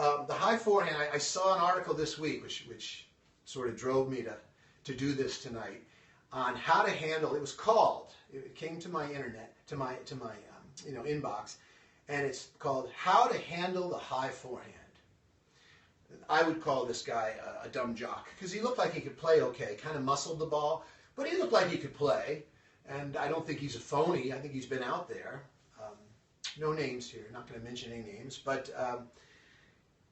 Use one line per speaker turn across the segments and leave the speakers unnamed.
The high forehand, I saw an article this week which sort of drove me to do this tonight on how to handle, it was called, it came to my internet, to my inbox, and it's called How to Handle the High Forehand. I would call this guy a dumb jock because he looked like he could play okay, kind of muscled the ball, but he looked like he could play, and I don't think he's a phony. I think he's been out there. No names here, not going to mention any names, but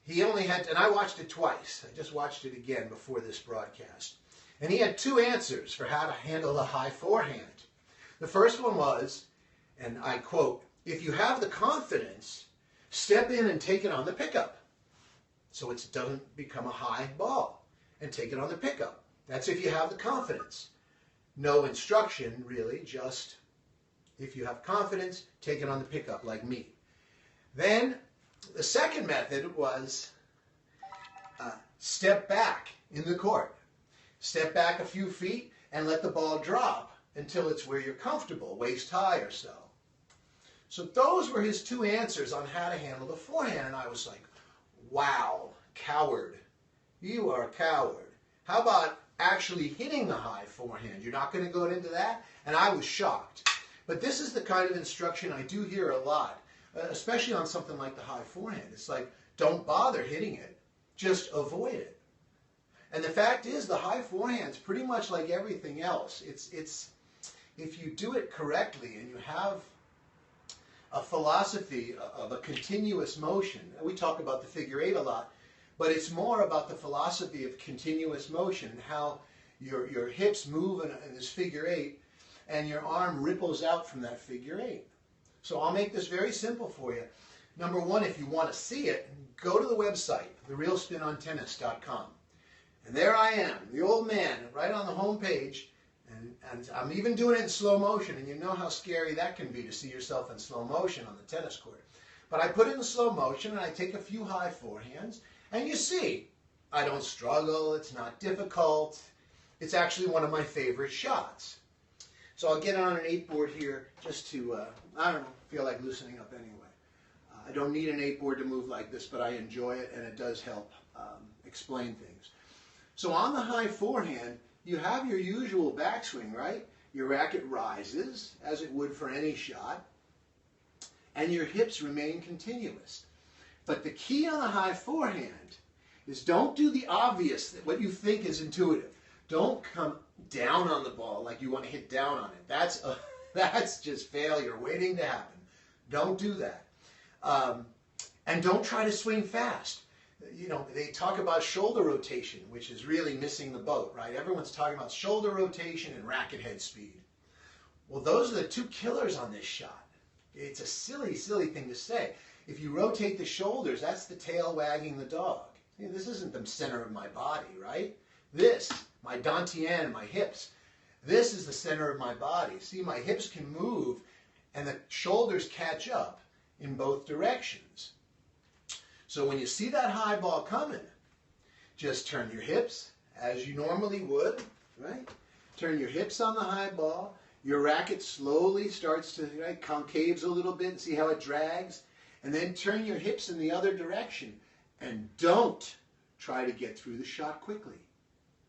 he only had, and I watched it twice. I just watched it again before this broadcast. And he had 2 answers for how to handle the high forehand. The first one was, and I quote, "If you have the confidence, step in and take it on the pickup, so it doesn't become a high ball, and take it on the pickup." That's if you have the confidence. No instruction, really, just if you have confidence, take it on the pickup, like me. Then the second method was step back in the court. Step back a few feet and let the ball drop until it's where you're comfortable, waist high or so. So those were his 2 answers on how to handle the forehand, and I was like, wow, coward. You are a coward. How about actually hitting the high forehand? You're not going to go into that? And I was shocked. But this is the kind of instruction I do hear a lot, especially on something like the high forehand. It's like, don't bother hitting it, just avoid it. And the fact is, the high forehand's pretty much like everything else. It's if you do it correctly and you have a philosophy of a continuous motion. We talk about the figure 8 a lot, but it's more about the philosophy of continuous motion, how your hips move in this figure 8 and your arm ripples out from that figure 8. So I'll make this very simple for you. Number 1, if you want to see it, go to the website, therealspinontennis.com. And there I am, the old man, right on the home page, and I'm even doing it in slow motion, and you know how scary that can be to see yourself in slow motion on the tennis court. But I put it in slow motion, and I take a few high forehands, and you see, I don't struggle, it's not difficult, it's actually one of my favorite shots. So I'll get on an 8 board here just to, I don't know, feel like loosening up anyway. I don't need an 8 board to move like this, but I enjoy it, and it does help explain things. So on the high forehand, you have your usual backswing, right? Your racket rises, as it would for any shot, and your hips remain continuous. But the key on the high forehand is don't do the obvious, what you think is intuitive. Don't come down on the ball like you want to hit down on it. That's just failure waiting to happen. Don't do that. And don't try to swing fast. You know, they talk about shoulder rotation, which is really missing the boat, right? Everyone's talking about shoulder rotation and racket head speed. Well, those are the 2 killers on this shot. It's a silly, silly thing to say. If you rotate the shoulders, that's the tail wagging the dog. You know, this isn't the center of my body, right? This, my dantian, my hips, this is the center of my body. See, my hips can move and the shoulders catch up in both directions. So when you see that high ball coming, just turn your hips as you normally would, right? Turn your hips on the high ball. Your racket slowly starts to, right, concaves a little bit. See how it drags? And then turn your hips in the other direction. And don't try to get through the shot quickly.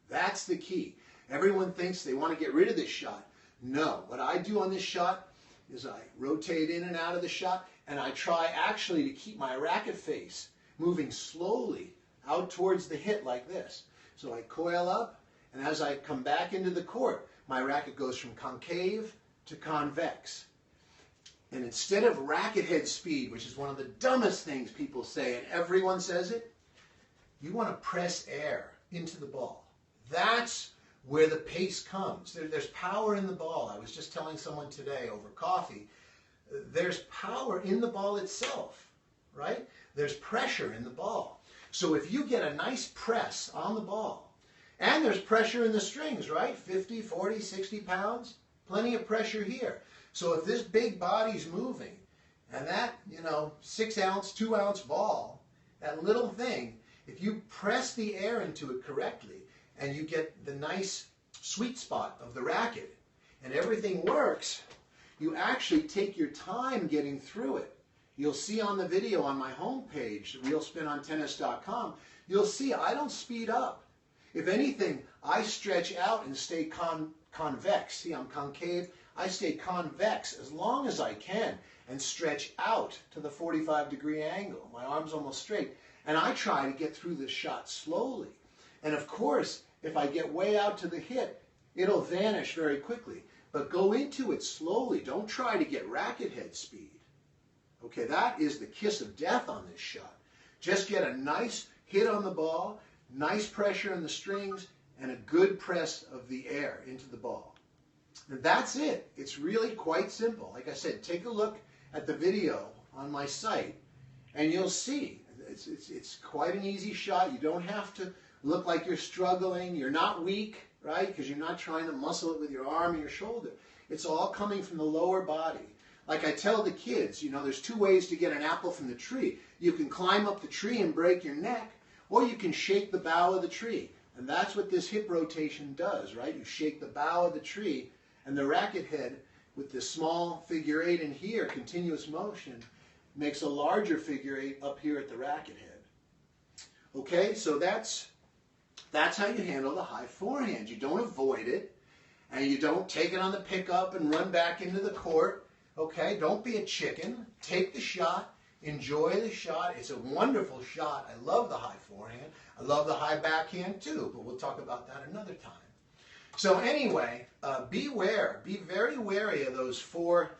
That's the key. Everyone thinks they want to get rid of this shot. No. What I do on this shot is I rotate in and out of the shot, and I try actually to keep my racket face moving slowly out towards the hit like this. So I coil up, and as I come back into the court, my racket goes from concave to convex. And instead of racket head speed, which is one of the dumbest things people say, and everyone says it, you want to press air into the ball. That's where the pace comes. There's power in the ball. I was just telling someone today over coffee, there's power in the ball itself, right? There's pressure in the ball. So if you get a nice press on the ball, and there's pressure in the strings, right? 50, 40, 60 pounds, plenty of pressure here. So if this big body's moving, and that, 6 ounce, 2 ounce ball, that little thing, if you press the air into it correctly, and you get the nice sweet spot of the racket, and everything works, you actually take your time getting through it. You'll see on the video on my homepage, realspinontennis.com, you'll see I don't speed up. If anything, I stretch out and stay convex. See, I'm concave. I stay convex as long as I can and stretch out to the 45-degree angle. My arm's almost straight. And I try to get through this shot slowly. And of course, if I get way out to the hit, it'll vanish very quickly. But go into it slowly. Don't try to get racket head speed. Okay, that is the kiss of death on this shot. Just get a nice hit on the ball, nice pressure in the strings, and a good press of the air into the ball. And that's it. It's really quite simple. Like I said, take a look at the video on my site, and you'll see. It's quite an easy shot. You don't have to look like you're struggling. You're not weak, right? Because you're not trying to muscle it with your arm or your shoulder. It's all coming from the lower body. Like I tell the kids, you know, there's two ways to get an apple from the tree. You can climb up the tree and break your neck, or you can shake the bough of the tree. And that's what this hip rotation does, right? You shake the bough of the tree, and the racket head with this small figure eight in here, continuous motion, makes a larger figure eight up here at the racket head. Okay, so that's how you handle the high forehand. You don't avoid it, and you don't take it on the pickup and run back into the court. Okay, don't be a chicken. Take the shot. Enjoy the shot. It's a wonderful shot. I love the high forehand. I love the high backhand too, but we'll talk about that another time. So anyway, beware. Be very wary of those four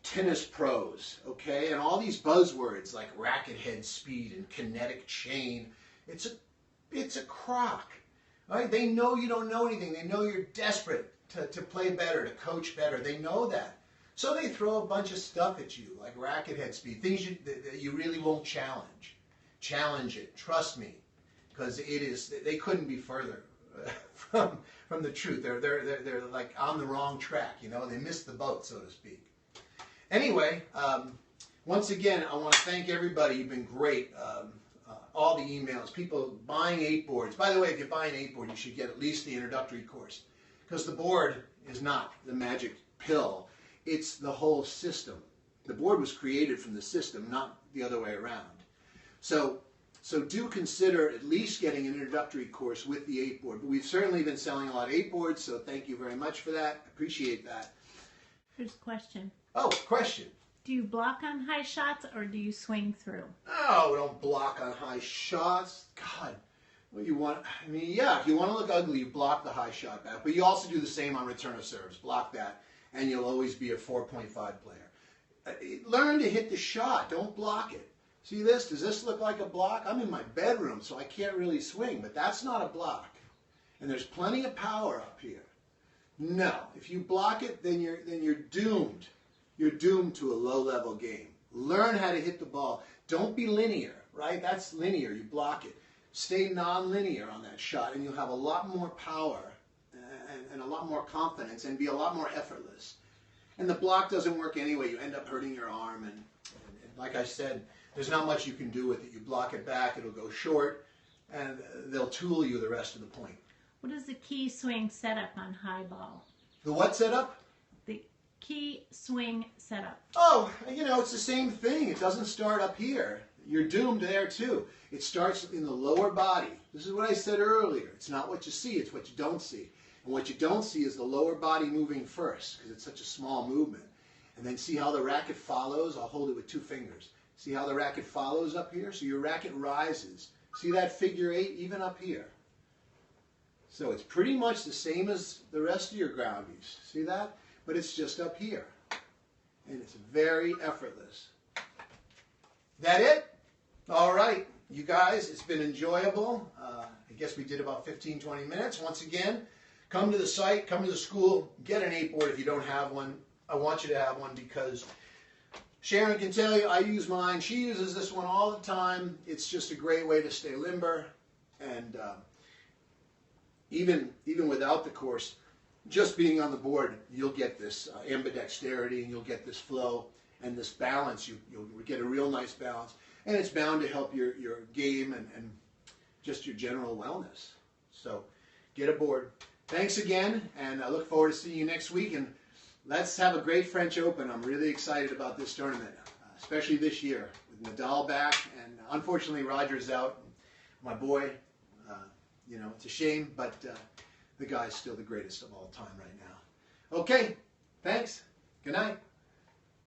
tennis pros, okay? And all these buzzwords like racket head speed and kinetic chain. It's a crock, right? They know you don't know anything. They know you're desperate to play better, to coach better. They know that. So they throw a bunch of stuff at you, like racket head speed, things that you really won't challenge. Challenge it, trust me, because they couldn't be further from the truth. They're like on the wrong track, you know. They missed the boat, so to speak. Anyway, once again, I want to thank everybody. You've been great. All the emails, people buying 8 boards. By the way, if you buy an 8 board, you should get at least the introductory course, because the board is not the magic pill. It's the whole system. The board was created from the system, not the other way around. So do consider at least getting an introductory course with the 8 board. But we've certainly been selling a lot of 8 boards, so thank you very much for that. Appreciate that.
Here's a question.
Oh, question.
Do you block on high shots or do you swing through?
Oh, don't block on high shots. God, what you want? I mean, yeah, if you want to look ugly, you block the high shot back. But you also do the same on return of serves. Block that, and you'll always be a 4.5 player. Learn to hit the shot. Don't block it. See this? Does this look like a block? I'm in my bedroom, so I can't really swing, but that's not a block. And there's plenty of power up here. No, if you block it, then you're doomed. You're doomed to a low-level game. Learn how to hit the ball. Don't be linear, right? That's linear. You block it. Stay non-linear on that shot, and you'll have a lot more power and a lot more confidence and be a lot more effortless. And the block doesn't work anyway. You end up hurting your arm, and like I said, there's not much you can do with it. You block it back, it'll go short, and they'll tool you the rest of the point.
What is the key swing setup on high ball?
The what setup?
The key swing setup.
Oh, you know, it's the same thing. It doesn't start up here. You're doomed there too. It starts in the lower body. This is what I said earlier. It's not what you see, it's what you don't see. And what you don't see is the lower body moving first, because it's such a small movement. And then see how the racket follows? I'll hold it with 2 fingers. See how the racket follows up here? So your racket rises. See that figure 8 even up here? So it's pretty much the same as the rest of your groundies. See that? But it's just up here. And it's very effortless. That it? All right. You guys, it's been enjoyable. I guess we did about 15, 20 minutes. Once again, come to the site, come to the school, get an 8 board if you don't have one. I want you to have one because Sharon can tell you I use mine. She uses this one all the time. It's just a great way to stay limber. And even without the course, just being on the board, you'll get this ambidexterity, and you'll get this flow and this balance. You'll get a real nice balance. And it's bound to help your game and just your general wellness. So get a board. Thanks again, and I look forward to seeing you next week. And let's have a great French Open. I'm really excited about this tournament. especially this year with Nadal back, and unfortunately Roger's out. My boy, you know, it's a shame, but the guy's still the greatest of all time right now. Okay, thanks. Good night.